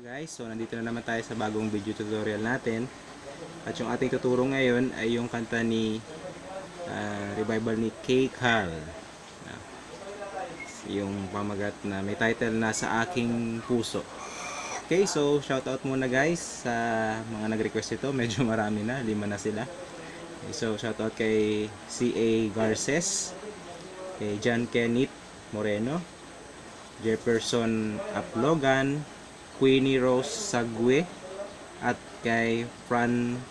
Guys, so nandito na naman tayo sa bagong video tutorial natin. At yung ating tuturo ngayon ay yung kanta ni revival ni K. Carl. Yung pamagat na may title na Sa Aking Puso. Okay, so shoutout muna guys sa mga nag-request ito. Medyo marami na, 5 na sila. Okay, so shoutout kay C.A. Garces, kay John Kenneth Moreno, Jefferson Aplogan, Queenie Rose Sagwe, at kay Fran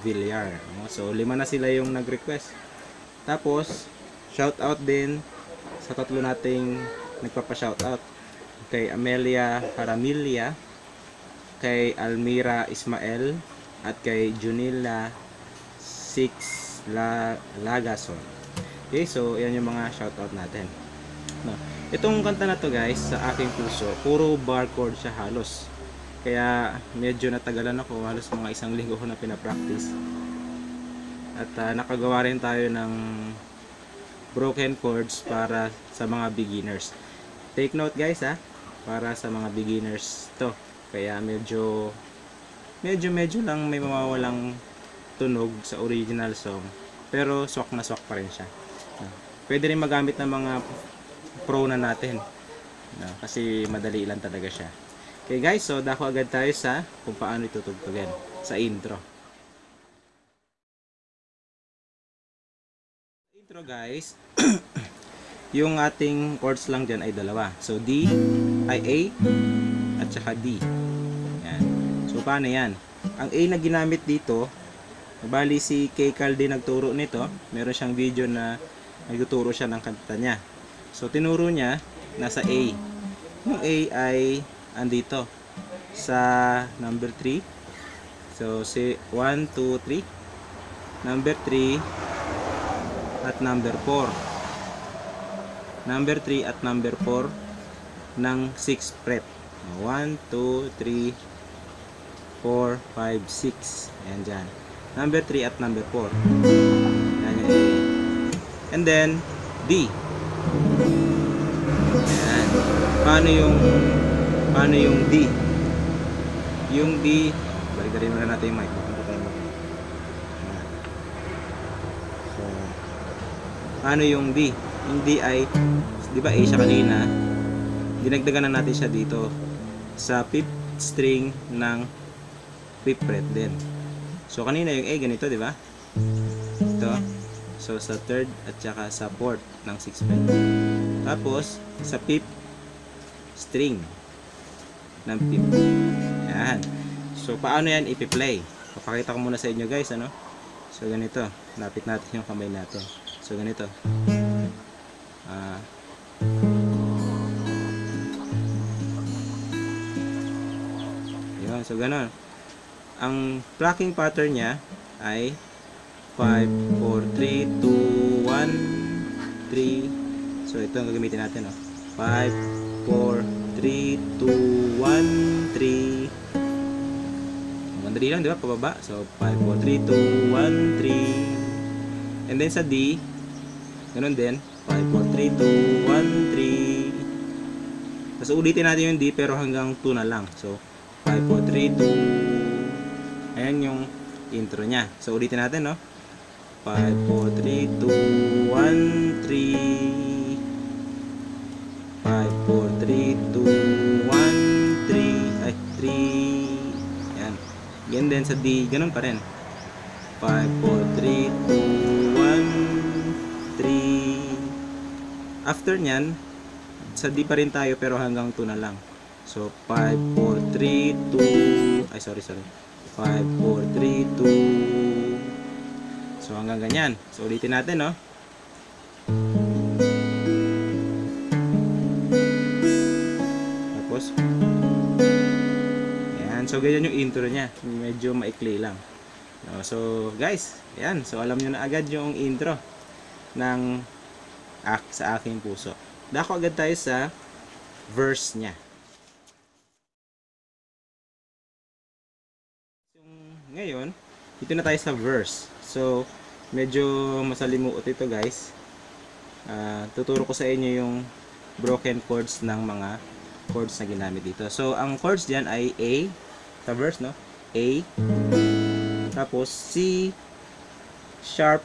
Villar. So 5 na sila yung nag-request. Tapos shoutout din sa tatlo nating nagpapa-shoutout, kay Amelia Haramilia, kay Almira Ismael, at kay Junila Lagason. Okay, so yan yung mga shoutout natin. Itong kanta na to guys, Sa Aking Puso, puro bar chord siya halos. Kaya medyo natagalan ako, halos mga 1 linggo ko na pinapractice. At nakagawa rin tayo ng broken chords para sa mga beginners. Take note guys para sa mga beginners to. Kaya medyo lang may mawawalang tunog sa original song. Pero swak na swak pa rin siya. Pwede rin magamit ng mga pro na natin, kasi madali lang talaga siya. Okay guys, so dako agad tayo sa kung paano itutugtugin sa intro. Intro guys, yung ating chords lang dyan ay dalawa. So D ay A at saka D. Yan. So paano yan? Ang A na ginamit dito, bali si K. Carl din nagturo nito. Meron siyang video na nagtuturo siya ng kanta niya. So tinuro niya nasa A. Yung A ay andito sa number 3. So si 1, 2, 3. Number 3 at number 4. Number 3 at number 4 ng 6th fret. 1, 2, 3, 4, 5, 6. Ayan dyan. Number 3 at number 4. Ayan yung A. And then D. Ayan. Paano yung D? Yung D, balik-balikin muna natin yung mic. So, paano yung D? Yung D ay, di ba A siya kanina? Dinagdagan na natin siya dito sa 5th string ng 5th fret din. So kanina yung A ganito, di ba? Ito. So sa 3rd at saka sa 4th ng 6th fret. Tapos sa 5th string ng 5th. Yan. So paano yan ipi-play? Papakita ko muna sa inyo guys, ano? So ganito. Lapit natin yung kamay natin. So ganito. Yun. So ganon. Ang plucking pattern niya ay 5, 4, 3, 2, 1, 3. So ito ang gagamitin natin, 5, 4, 3, 2, 1, 3. Madali lang, di ba? Pababa. So 5, 4, 3, 2, 1, 3. And then sa D, ganun din. 5, 4, 3, 2, 1, 3. Tapos ulitin natin yung D pero hanggang 2 na lang. So 5, 4, 3, 2. Ayan yung intro niya. So ulitin natin, 5, 4, 3, 2, 1, 3. 5, 4, 3, 2, 1, 3. Ay, 3. Ayan. Yan din sa D. Ganun pa rin. 5, 4, 3, 2, 1, 3. After nyan, sa D pa rin tayo pero hanggang 2 na lang. So, 5, 4, 3, 2. Ay, sorry. 5, 4, 3, 2. So hanggang ganyan. So ulitin natin, Tapos ayan. So ganyan yung intro niya. Medyo maikli lang. So guys, ayan. So alam nyo na agad yung intro ng Sa Aking Puso. Dako agad tayo sa verse niya. Ngayon, dito na tayo sa verse. So, medyo masalimuot ito guys. Tuturo ko sa inyo yung broken chords ng mga chords na ginamit dito. So, ang chords diyan ay A, sa verse, no? A, tapos C sharp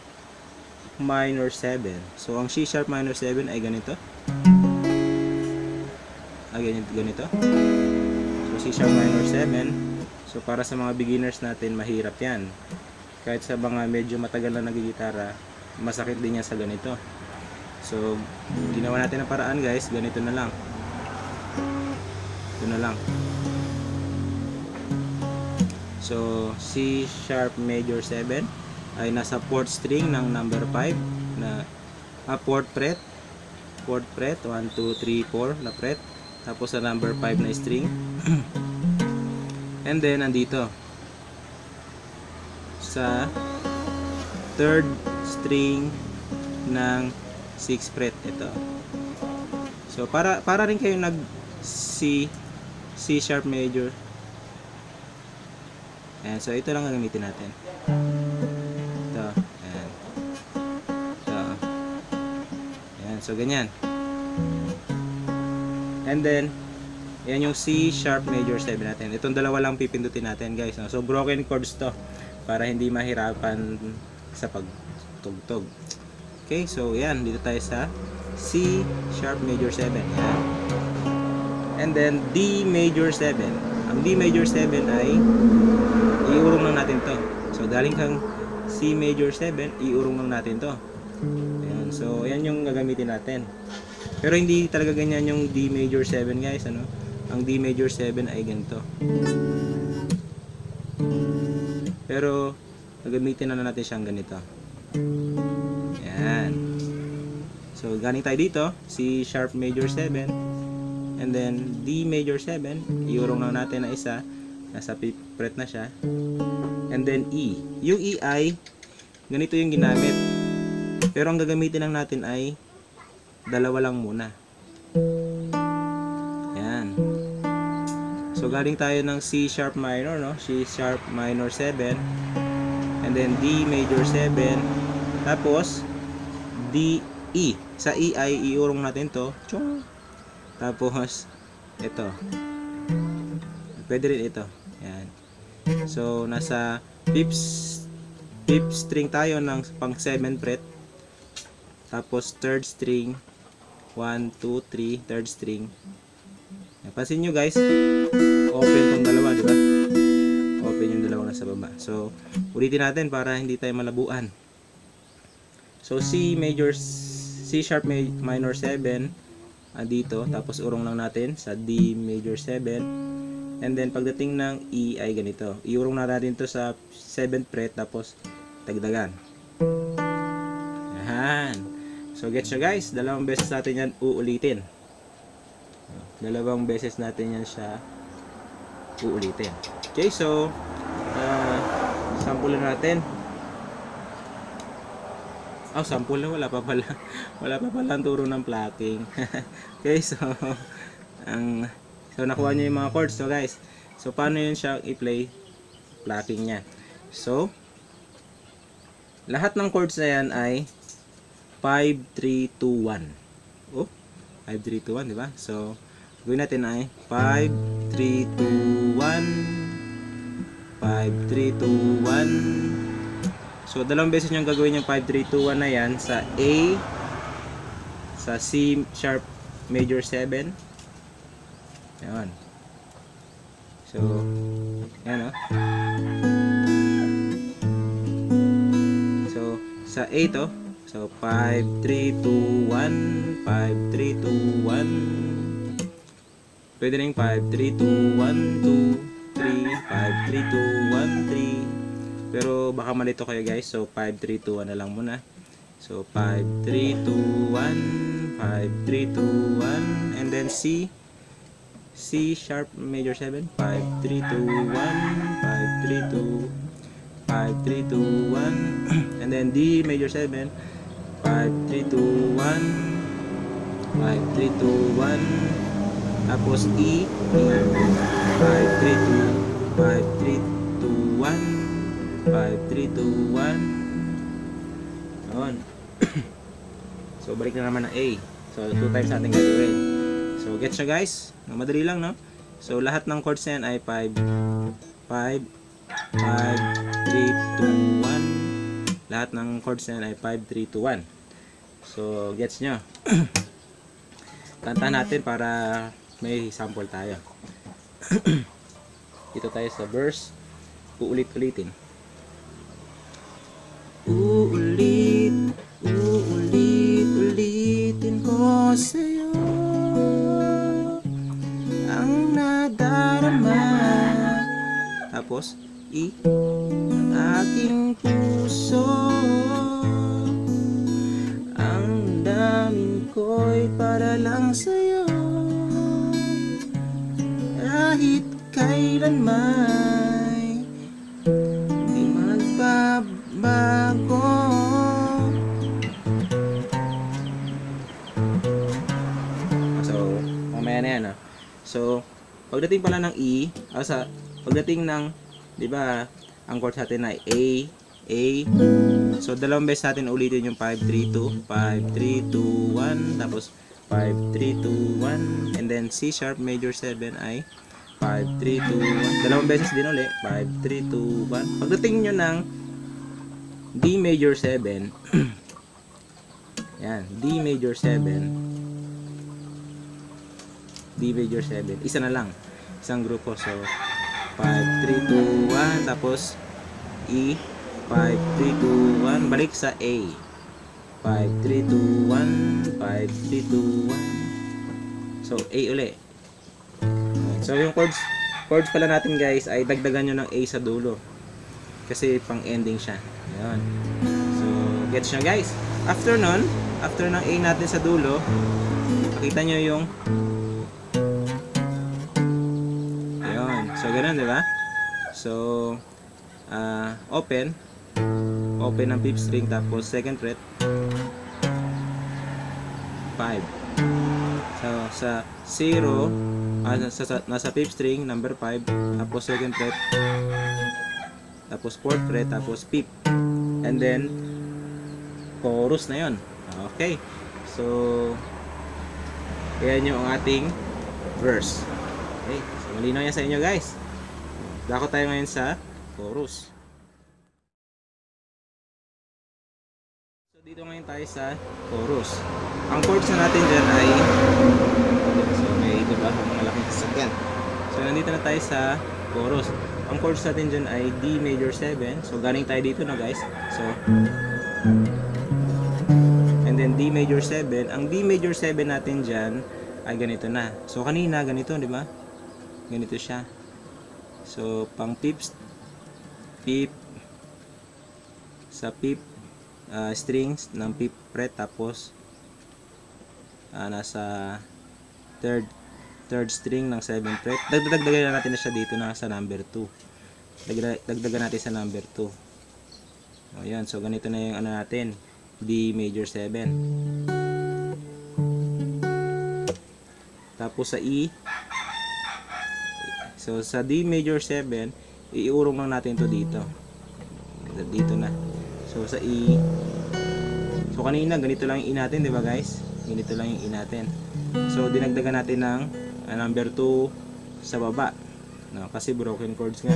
minor 7. So, ang C sharp minor 7 ay ganito. Ganito. So, C sharp minor 7. So, para sa mga beginners natin, mahirap yan. Kahit sa mga medyo matagal na nagigitara, masakit din yan sa ganito. So, ginawa natin ang paraan guys, ganito na lang. Ito na lang. So, C sharp major 7 ay nasa 4th string ng number 5 na 4th fret. 4th fret, 1, 2, 3, 4 na fret. Tapos sa number 5 na string. And then, andito. Sa 3rd string ng 6th fret. Ito. So, para rin kayo nag C sharp major. Ayan, so ito lang ang gamitin natin. Ito. Ayan. Ito. Ayan, so ganyan. And then, yan yung C sharp major 7 natin. Itong dalawa lang pipindutin natin guys. No? So, broken chords to. Para hindi mahirapan sa pagtugtog. Okay, so yan. Dito tayo sa C sharp major 7. Yan. And then, D major 7. Ang D major 7 ay iurong lang natin to. So, galing kang C major 7, iurong lang natin to. Ayan. So, yan yung gagamitin natin. Pero hindi talaga ganyan yung D major 7 guys. Ano? Ang D major 7 ay ganito. Pero, gagamitin na natin siyang ganito. Ayan. So, galing tayo dito. C sharp major 7. And then, D major 7. Iurong lang natin na isa. Nasa 5th fret na siya. And then, E. Yung E ay, ganito yung ginamit. Pero ang gagamitin lang natin ay dalawa lang muna. Ayan. So, galing tayo ng C sharp minor, no? C sharp minor 7. And then, D major 7. Tapos, D, E. Sa E ay iurong natin to. Chong. Tapos, ito. Pwede rin ito. Ayan. So, nasa 5th string tayo ng pang 7th fret. Tapos, 3rd string. 1, 2, 3. 3rd string. Napansin nyo guys, open tong dalawa, di ba? Open yung dalawang nasa baba. So, ulitin natin para hindi tayo malabuan. So, C sharp minor 7 dito, tapos urong lang natin sa D major 7. And then pagdating ng E ay ganito. Iurong na natin to sa 7th fret, tapos dagdagan. Yan. So, gets nyo guys, dalawang beses natin yan uulitin. Dalawang beses natin yan siya uulitin. Okay, so sample na natin. Sample na, wala pa pala ang turo ng plucking. Okay, so nakuha nyo yung mga chords. So guys, so paano yun siya i-play? Plucking niya. So, lahat ng chords na yan ay 5, 3, 2, 1. 5, 3, 2, 1, di ba? So, gawin natin ay 5, 3, 2, 1. 5, 3, 2, 1. So, dalawang beses nyo gagawin yung 5, 3, 2, 1 na yan sa A, sa C sharp major 7. Ayan. So, yan o. So, sa A to. So, 5, 3, 2, 1. 5, 3, 2, 1. Pwede rin 5, 3, 2, 1, 2, 3. 5, 3, 2, 1, 3. Pero baka malito kayo guys. So 5, 3, 2, 1 na lang muna. So 5, 3, 2, 1. 5, 3, 2, 1. And then C sharp major 7. 5, 3, 2, 1. 5, 3, 2. 5, 3, 2, 1. And then D major 7. 5, 3, 2, 1. 5, 3, 2, 1. Tapos E. 5, 3, 2. 5, 3, 2, 1. 5, 3, 2, 1. Ayan. So, balik na naman ng A. So, 2 times natin gagawin. So, get siya guys. Madali lang, no? So, lahat ng chords na yan ay 5, 5, 5, 3, 2, 1. Lahat ng chords na yan ay 5, 3, 2, 1. So, gets nyo. Kantahan natin para may sample tayo. Dito tayo sa verse. Uulit-ulitin. Uulit-ulitin ko sa'yo ang nadarama. Tapos, ang aking puso, ang damin ko'y para lang sa'yo. Kahit kailanman di magbabago. So, mamaya na yan, no? So, pagdating pala ng E, pagdating ng, di ba, ang chord natin ay A. So, dalawang beses natin ulitin yung 5, 3, 2, 5, 3, 2, 1, tapos 5, 3, 2, 1, and then C sharp major 7 ay 5, 3, 2, 1. Dalawang beses din ulit. 5, 3, 2, 1. Pagdating nyo ng D major 7, yan, D major 7, D major 7, isa na lang, isang grupo. So, 5, 3, 2, 1, tapos E, 5, 3, 2, 1, balik sa A. 5, 3, 2, 1, 5, 3, 2, 1. So, A uli. So, yung chords pala natin guys ay dagdagan nyo ng A sa dulo. Kasi pang ending siya. Ayan. So, gets nyo guys. After nun, after ng A natin sa dulo, makita nyo yung ayan. So, ganun, di ba? So, open ng 5th string, tapos 2nd fret, 5. So, sa 0, nasa 5th string, number 5, tapos 2nd fret, tapos 4th fret, tapos 5th. And then, chorus na yon. Okay. So, yan yung ating verse. Okay. So, malinaw yan sa inyo guys. Dako tayo ngayon sa chorus. So, dito ngayon tayo sa chorus. Ang chords na natin dyan ay, so may diba mga laking sasakyan. So, nandito na tayo sa chorus. Ang chords natin dyan ay D major 7. So, galing tayo dito na guys. So, and then D major 7. Ang D major 7 natin dyan ay ganito na. So, kanina ganito, di ba? Ganito siya. So, pang 5th sa 5th strings ng 5th fret, tapos nasa 3rd string ng 7th fret. Dagdagan natin na siya dito na sa number 2. Dagdagan natin sa number 2. O yan, so ganito na yung ano natin, D major 7. Tapos sa E, so sa D major 7, iurong lang natin to dito. Dito na. So sa E, so kanina ganito lang yung E natin, 'di ba guys? Ganito lang yung E natin. So dinagdagan natin ng number 2 sa baba. No, kasi broken chords nga.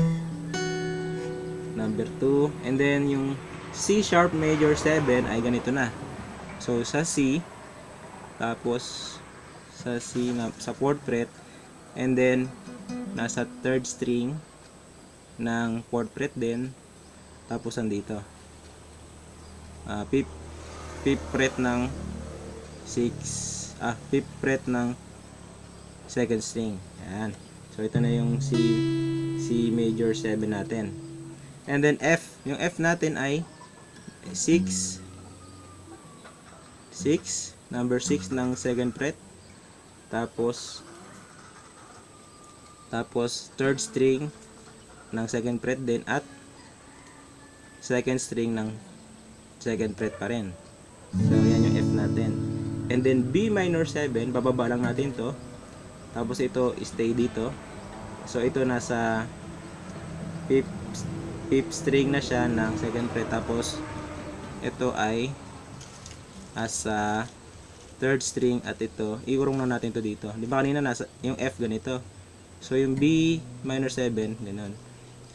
Number 2, and then yung C sharp major 7 ay ganito na. So sa C, tapos sa C sa 4th fret, and then nasa 3rd string ng 4th fret din, tapos andito 5th fret ng 5th fret ng 2nd string. Yan. So ito na yung C major 7 natin. And then F, yung F natin ay 6, number 6 ng 2nd fret, tapos 3rd string ng 2nd fret din, at 2nd string ng 2nd fret pa rin. So yan yung F natin. And then B minor 7, bababa lang natin to, tapos ito stay dito. So ito nasa 5th string na siya ng 2nd fret, tapos ito ay asa third string, at ito, iurong na natin to dito. Di ba kanina nasa, yung F ganito. So, yung B minor 7, ganun.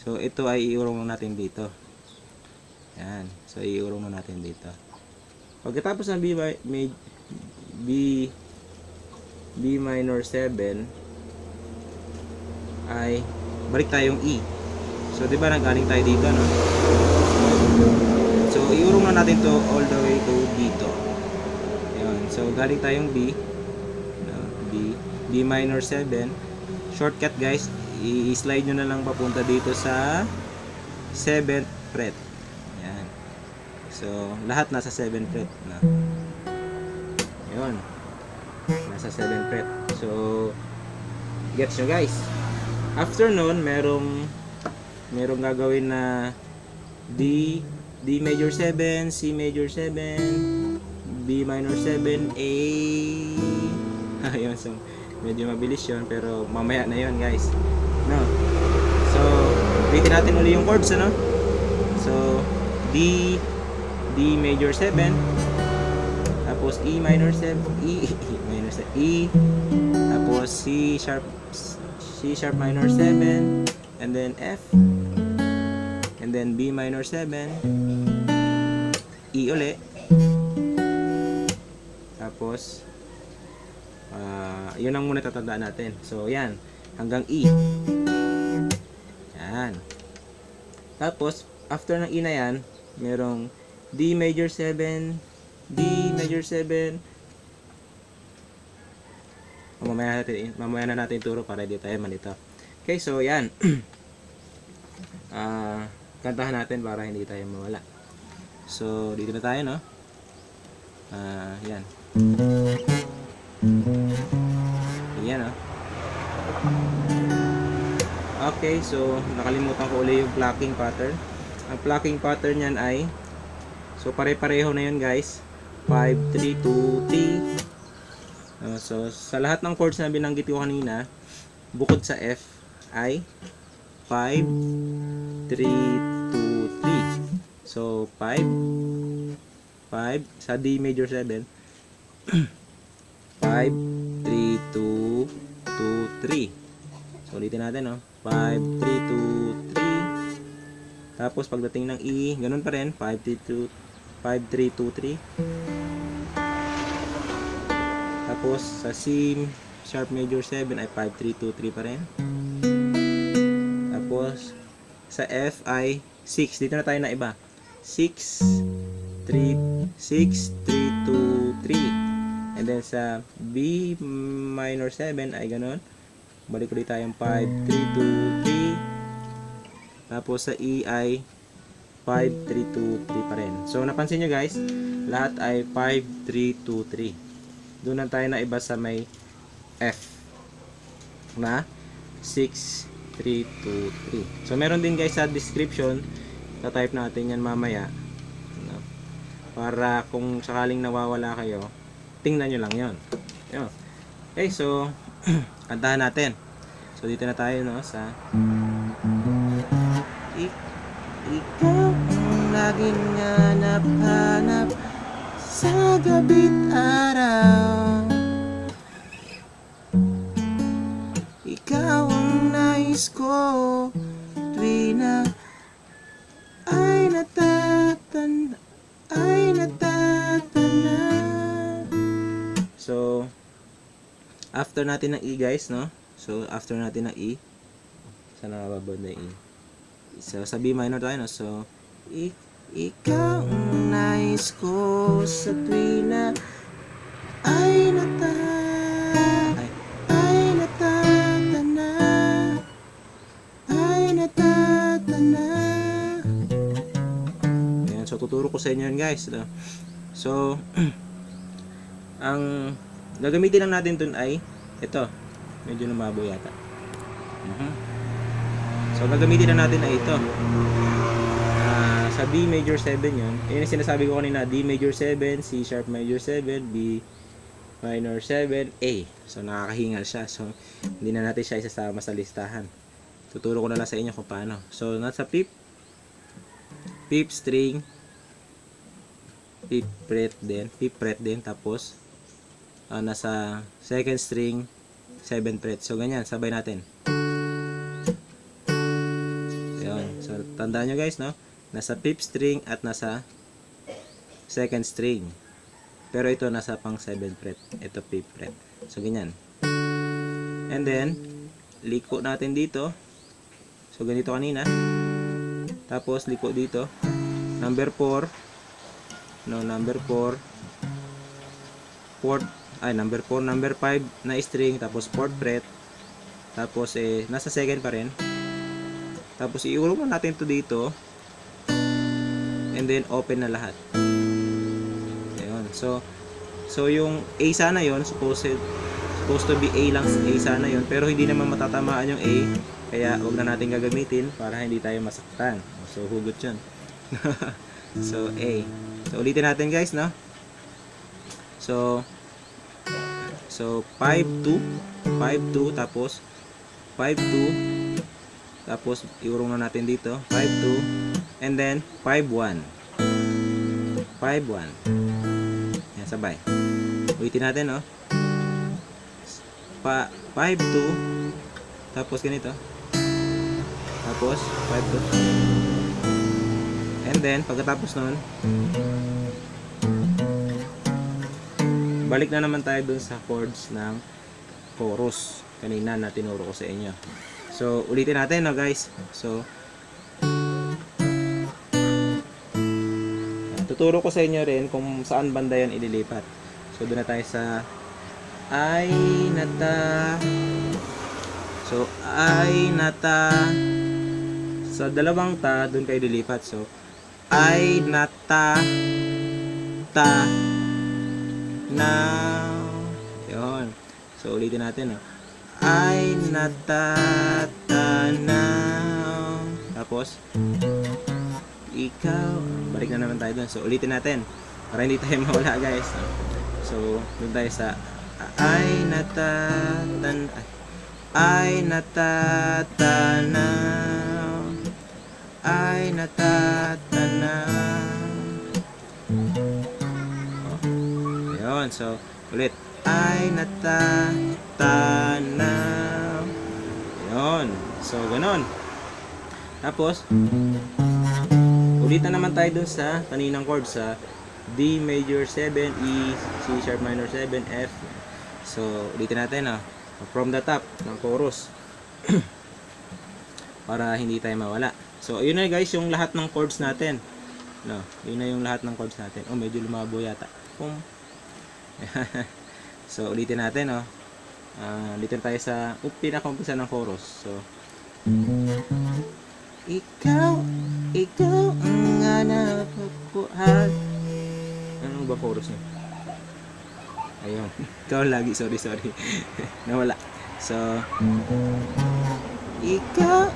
So, ito ay iurong na natin dito. Yan. So, iurong na natin dito. Pagkatapos ng B minor 7, ay balik tayong E. So, di ba nanggaling tayo dito, no? So, iurong na natin to all the way to dito. Ayun. So, galing tayong B. No? B minor 7. Shortcut, guys. I-slide nyo na lang papunta dito sa 7th fret. Ayan. So, lahat nasa 7th fret. No? Ayun. Nasa 7th fret. So, gets nyo, guys. After nun, merong gagawin na D major 7, C major 7, B minor 7, A. Ayun, so medyo mabilis yun, pero mamaya na yun, guys. No. So, ulitin natin ulit yung chords, ano? So, D major 7, tapos E minor 7, E minor 7, E, tapos C sharp minor 7, and then F, and then B minor 7, E uli, tapos yun ang muna tatandaan natin. So yan, hanggang E. Yan. Tapos after ng E na yan, merong D major 7, D major 7. Mamaya na natin ituro para di tayo malito. Okay, so yan. Kantahan natin para hindi tayo mawala. So, dito na tayo, no? Yan. Yan, no? Okay, so nakalimutan ko ulit yung plucking pattern. Ang plucking pattern niyan ay, so pare-pareho na yun, guys. 5, 3, 2, 3. So, sa lahat ng chords na binanggit ko kanina, bukod sa F, ay 5, 3, 2, 3. So, 5, sa D major 7, 5, 3, 2, 2, 3. So, ulitin natin, no? 5, 3, 2, 3. Tapos, pagdating ng E, ganun pa rin, 5, 3, 2, 3. Tapos, sa C sharp major 7 ay 5, 3, 2, 3 pa rin. Tapos, sa F ay 6. Dito na tayo na iba. 6, 3, 2, 3. And then sa B minor 7 ay ganun. Balik ulit tayong 5, 3, 2, 3. Tapos sa E ay 5, 3, 2, 3 pa rin. So, napansin nyo, guys, lahat ay 5, 3, 2, 3. Doon na tayo na iba sa may F na 6, 3, 2, 3. So, meron din, guys, sa description. Ta-type natin yan mamaya. Para kung sakaling nawawala kayo, tingnan nyo lang yon. Okay, so, kantahan natin. So, dito na tayo, no, sa ikaw ang laging hanap-hanap sa gabi't araw. Ikaw ang nais ko tuwi na ay natatanda. So, after natin ng E, guys, no? So, after natin ng E, saan nakababod na E? So, sa B minor tayo, no? So, ikaw ang nais ko sa tuwina ay natatana. Ayan, so tuturo ko sa inyo yan, guys, no? So, ang gagamitin lang natin dun ay ito. Medyo lumabo yata. So, gagamitin na natin ay ito. Sa D major 7 yun. Yun yung sinasabi ko kanina. D major 7, C sharp major 7, B minor 7, A. So, nakakahingal siya. So, hindi na natin siya isasama sa listahan. Tuturo ko na lang sa inyo kung paano. So, nasa fifth string, fifth fret din, tapos nasa second string 7th fret. So ganyan, sabay natin. Ayun. So tandaan nyo guys, no? Nasa 5th string at nasa second string. Pero ito nasa pang 7th fret. Ito 5th fret. So ganyan. And then liko natin dito. So ganito kanina. Tapos liko dito. Number 4. No, number 4. Number 4, number 5 na string, tapos 4th fret. Tapos nasa second pa rin. Tapos iulong natin to dito. And then open na lahat. Ayun. So yung A sana yon, supposed to be A lang, A sana yon, pero hindi naman matatamaan yung A. Kaya wag na natin gagamitin para hindi tayo masaktan. So hugot 'yun. So A. So ulitin natin guys, no? So 5 2 tapos 5 2 tapos iurong na natin dito 5 2 and then 5 1 5 1. Yan, sabay. Ulitin natin, no? 5 2 tapos ganito. Tapos 5 2. And then pagkatapos nun, balik na naman tayo dun sa chords ng chorus kanina na tinuro ko sa inyo. So ulitin natin, no guys. So tuturo ko sa inyo rin kung saan banda yan ililipat. So doon na tayo sa ay nata. So ay nata. Sa dalawang ta doon kayo lilipat. So ay nata ta now. Yun. So ulitin natin, no? Ay natatanaw. Tapos ikaw. Balik na naman tayo dun. So ulitin natin para hindi tayo mawala guys. So dun tayo sa ay natatanaw. Ay natatanaw. So, ulit. Ay natatanaw. Yun. So, ganon. Tapos, ulitan naman tayo dun sa kaninang chord sa D major 7, E, C sharp minor 7, F. So, ulitin natin, from the top ng chorus. Para hindi tayo mawala. So, yun na guys yung lahat ng chords natin. No, yun na yung lahat ng chords natin. Oh, medyo lumabo yata. So ulitin natin, ulitin tayo sa pinaka-umpisa ng chorus. So ikaw ang hanap ko. Ano ba chorus niya? Ayun. Ikaw lagi, sorry. Nawala. So ikaw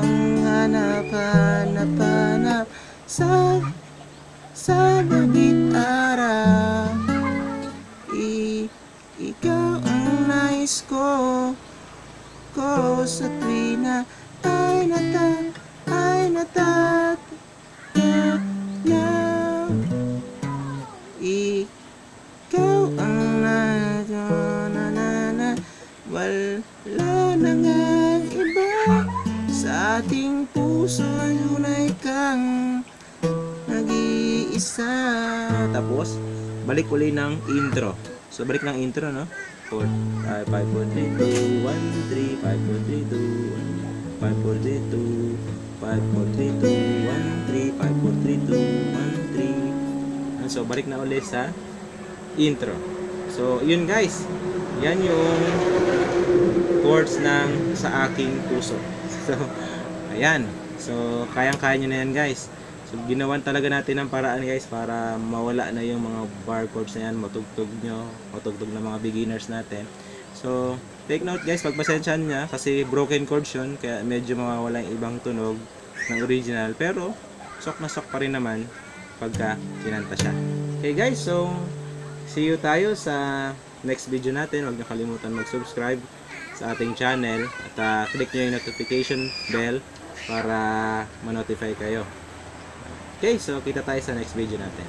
ang hanap sa gabit araw. Ikaw ang nais ko sa tuwina ay natatanaw. Ikaw ang wala na ngang iba sa ating puso, tunay kang nag-iisa. Tapos balik uli ng intro. So balik ng intro, no? 4 5 4 3 2 1 3 5 4 3 2 1 5 4 3 2 5 4 3 2 1 3 5 4 3 2 1 3. So balik na ulit sa intro. So yun guys, yan yung chords ng Sa Aking Puso. So ayan. So kayang-kaya nyo na yan guys. So ginawan talaga natin ang paraan guys para mawala na yung mga bar chords na yan, matugtog na mga beginners natin. So take note guys, pagpasensyahan niya kasi broken chords yun, kaya medyo mawawala yung ibang tunog ng original, pero sok na sok pa rin naman pagka kinanta siya. Okay guys, so see you tayo sa next video natin. Huwag niyo kalimutan mag-subscribe sa ating channel at click niyo yung notification bell para ma-notify kayo. Okay, so kita tayo sa next video natin.